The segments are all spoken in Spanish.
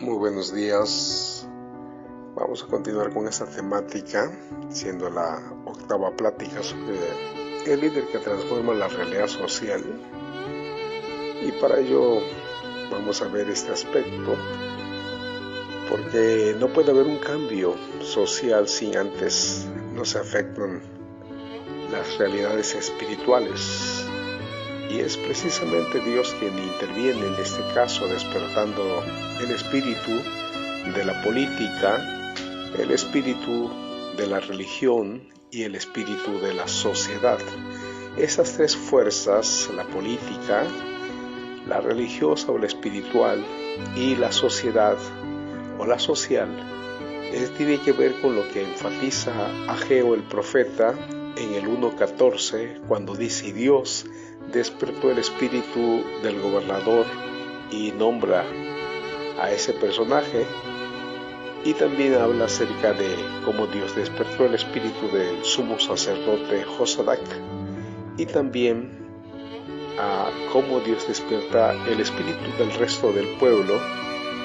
Muy buenos días. Vamos a continuar con esta temática, siendo la octava plática sobre el líder que transforma la realidad social. Y para ello vamos a ver este aspecto, porque no puede haber un cambio social sin antes no se afectan las realidades espirituales. Y es precisamente Dios quien interviene en este caso, despertando el espíritu de la política, el espíritu de la religión y el espíritu de la sociedad. Esas tres fuerzas, la política, la religiosa o la espiritual y la sociedad o la social, tiene que ver con lo que enfatiza Ageo el profeta en el 1:14, cuando dice: Dios despertó el espíritu del gobernador y nombra a ese personaje. Y también habla acerca de cómo Dios despertó el espíritu del sumo sacerdote Josadac, y también a cómo Dios despierta el espíritu del resto del pueblo,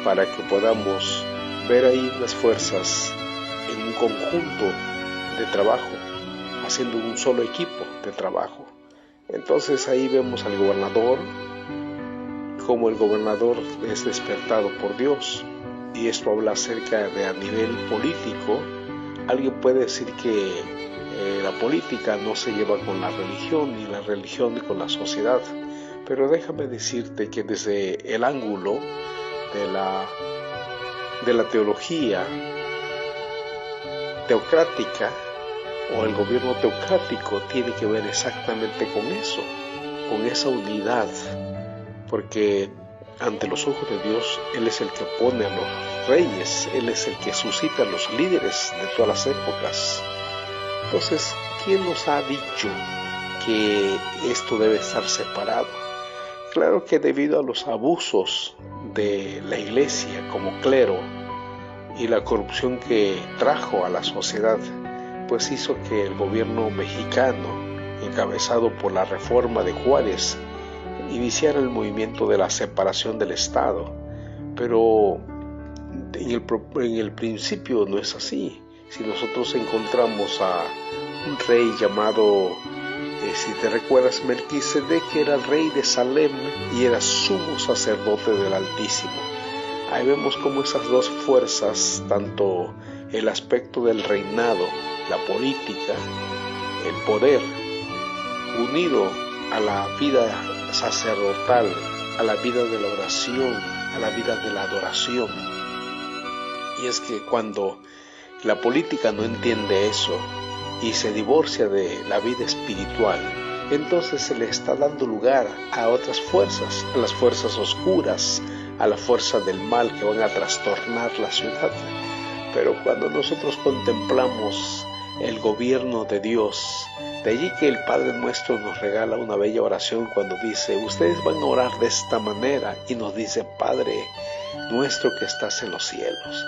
para que podamos ver ahí las fuerzas en un conjunto de trabajo, haciendo un solo equipo de trabajo. Entonces ahí vemos al gobernador, como el gobernador es despertado por Dios. Y esto habla acerca de a nivel político. Alguien puede decir que la política no se lleva con la religión, ni la religión con la sociedad. Pero déjame decirte que desde el ángulo de la teología teocrática, o el gobierno teocrático, tiene que ver exactamente con eso, con esa unidad, porque ante los ojos de Dios, Él es el que pone a los reyes, Él es el que suscita a los líderes de todas las épocas. Entonces, ¿quién nos ha dicho que esto debe estar separado? Claro que debido a los abusos de la iglesia como clero y la corrupción que trajo a la sociedad, pues hizo que el gobierno mexicano, encabezado por la reforma de Juárez, iniciara el movimiento de la separación del Estado. Pero en el principio no es así. Si nosotros encontramos a un rey llamado, si te recuerdas, Melquisedec, que era el rey de Salem y era sumo sacerdote del Altísimo. Ahí vemos cómo esas dos fuerzas, tanto el aspecto del reinado, la política, el poder, unido a la vida sacerdotal, a la vida de la oración, a la vida de la adoración. Y es que cuando la política no entiende eso y se divorcia de la vida espiritual, entonces se le está dando lugar a otras fuerzas, a las fuerzas oscuras, a la fuerza del mal, que van a trastornar la ciudad. Pero cuando nosotros contemplamos el gobierno de Dios, de allí que el Padre Nuestro nos regala una bella oración cuando dice: ustedes van a orar de esta manera, y nos dice: Padre nuestro que estás en los cielos,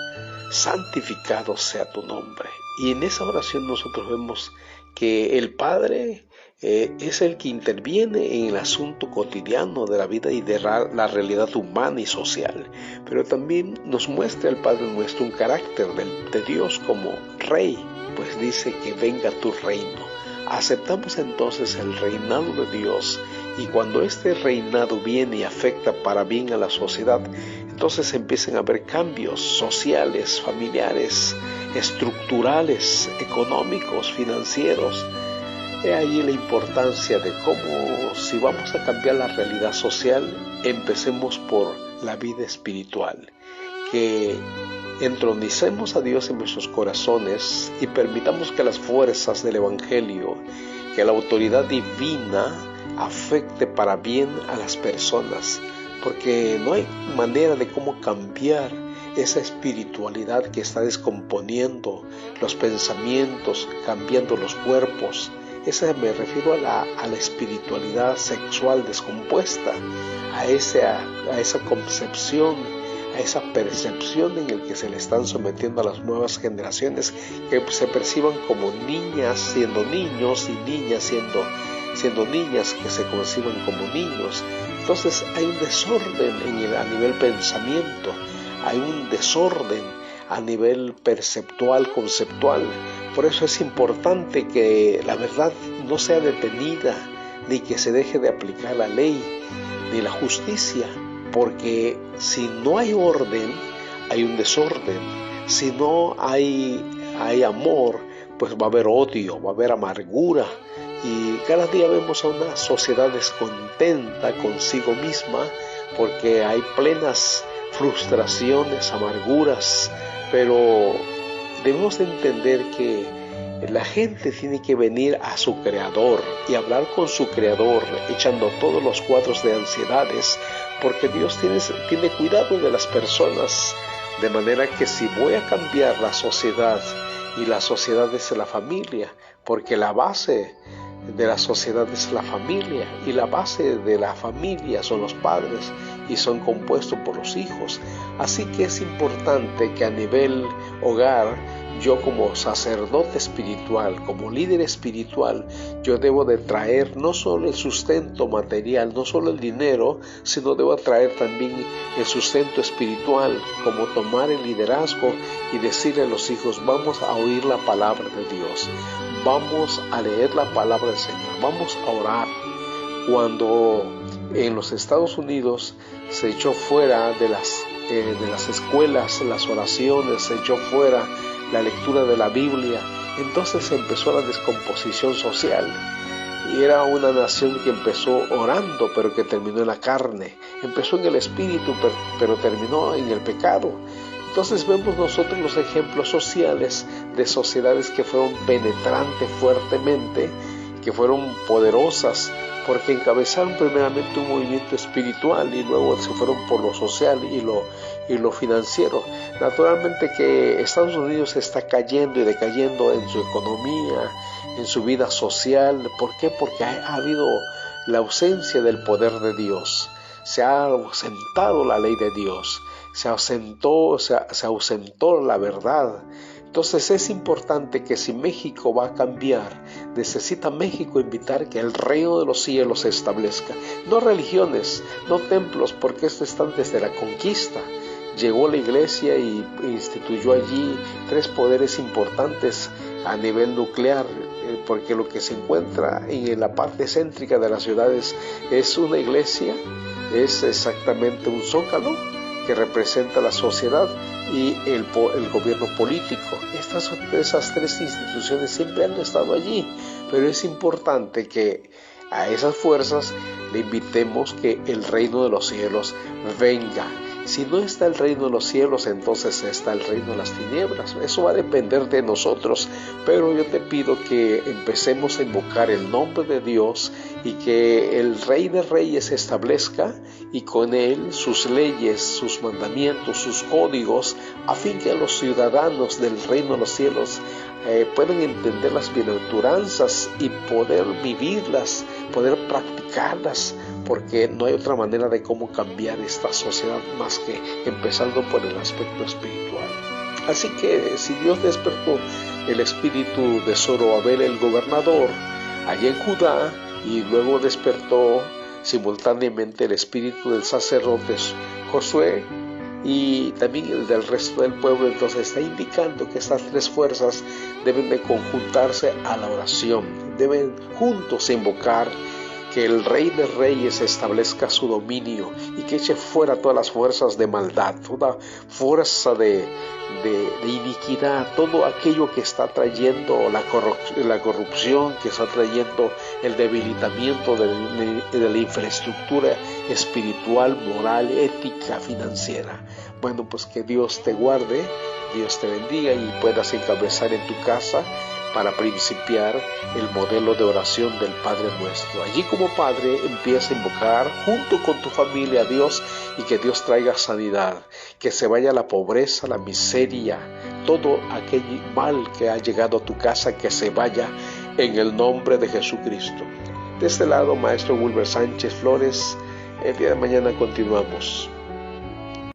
santificado sea tu nombre. Y en esa oración nosotros vemos que el Padre es el que interviene en el asunto cotidiano de la vida y de la realidad humana y social, pero también nos muestra el Padre Nuestro un carácter de Dios como Rey, pues dice que venga tu reino. Aceptamos entonces el reinado de Dios, y cuando este reinado viene y afecta para bien a la sociedad, entonces empiezan a haber cambios sociales, familiares, estructurales, económicos, financieros. He ahí la importancia de cómo, si vamos a cambiar la realidad social, empecemos por la vida espiritual, que entronicemos a Dios en nuestros corazones y permitamos que las fuerzas del Evangelio, que la autoridad divina afecte para bien a las personas, porque no hay manera de cómo cambiar esa espiritualidad que está descomponiendo los pensamientos, cambiando los cuerpos. Esa me refiero a la espiritualidad sexual descompuesta, a esa concepción, a esa percepción en el que se le están sometiendo a las nuevas generaciones, que se perciban como niñas siendo niños y niñas siendo niñas que se conciban como niños. Entonces hay un desorden a nivel pensamiento, hay un desorden a nivel perceptual, conceptual. Por eso es importante que la verdad no sea detenida, ni que se deje de aplicar la ley, ni la justicia, porque si no hay orden, hay un desorden. Si no hay amor, pues va a haber odio, va a haber amargura. Y cada día vemos a una sociedad descontenta consigo misma porque hay plenas frustraciones, amarguras, pero debemos de entender que la gente tiene que venir a su creador y hablar con su creador, echando todos los cuadros de ansiedades, porque Dios tiene cuidado de las personas, de manera que si voy a cambiar la sociedad, y la sociedad es la familia, porque la base de la sociedad es la familia, y la base de la familia son los padres, y son compuestos por los hijos. Así que es importante que a nivel hogar, yo como sacerdote espiritual, como líder espiritual, yo debo de traer no solo el sustento material, no solo el dinero, sino debo traer también el sustento espiritual, como tomar el liderazgo y decirle a los hijos, vamos a oír la palabra de Dios, vamos a leer la palabra del Señor, vamos a orar. Cuando en los Estados Unidos se echó fuera de las escuelas las oraciones, se echó fuera la lectura de la Biblia, entonces empezó la descomposición social. Y era una nación que empezó orando, pero que terminó en la carne. Empezó en el espíritu, pero terminó en el pecado. Entonces vemos nosotros los ejemplos sociales de sociedades que fueron penetrantes fuertemente, que fueron poderosas, porque encabezaron primeramente un movimiento espiritual y luego se fueron por lo social y lo financiero. Naturalmente que Estados Unidos está cayendo y decayendo en su economía, en su vida social. ¿Por qué? Porque ha habido la ausencia del poder de Dios. Se ha ausentado la ley de Dios, se ausentó la verdad. Entonces es importante que si México va a cambiar, necesita México invitar que el reino de los cielos se establezca. No religiones, no templos, porque esto está desde la conquista. Llegó la iglesia y instituyó allí 3 poderes importantes a nivel nuclear, porque lo que se encuentra en la parte céntrica de las ciudades es una iglesia, es exactamente un zócalo que representa la sociedad y el gobierno político. Esas 3 instituciones siempre han estado allí, pero es importante que a esas fuerzas le invitemos que el reino de los cielos venga. Si no está el reino de los cielos, entonces está el reino de las tinieblas. Eso va a depender de nosotros, pero yo te pido que empecemos a invocar el nombre de Dios y que el Rey de Reyes se establezca y con él sus leyes, sus mandamientos, sus códigos, a fin que los ciudadanos del reino de los cielos puedan entender las bienaventuranzas y poder vivirlas, poder practicarlas, porque no hay otra manera de cómo cambiar esta sociedad más que empezando por el aspecto espiritual. Así que si Dios despertó el espíritu de Zorobabel el gobernador allá en Judá, y luego despertó simultáneamente el espíritu del sacerdote Josué y también el del resto del pueblo, entonces está indicando que estas 3 fuerzas deben de conjuntarse a la oración, deben juntos invocar que el Rey de Reyes establezca su dominio y que eche fuera todas las fuerzas de maldad, toda fuerza de iniquidad, todo aquello que está trayendo la corrupción, que está trayendo el debilitamiento de la infraestructura espiritual, moral, ética, financiera. Bueno, pues que Dios te guarde, Dios te bendiga y puedas encabezar en tu casa para principiar el modelo de oración del Padre Nuestro. Allí como Padre empieza a invocar junto con tu familia a Dios y que Dios traiga sanidad, que se vaya la pobreza, la miseria, todo aquel mal que ha llegado a tu casa, que se vaya en el nombre de Jesucristo. De este lado, Maestro Wilber Sánchez Flores, el día de mañana continuamos.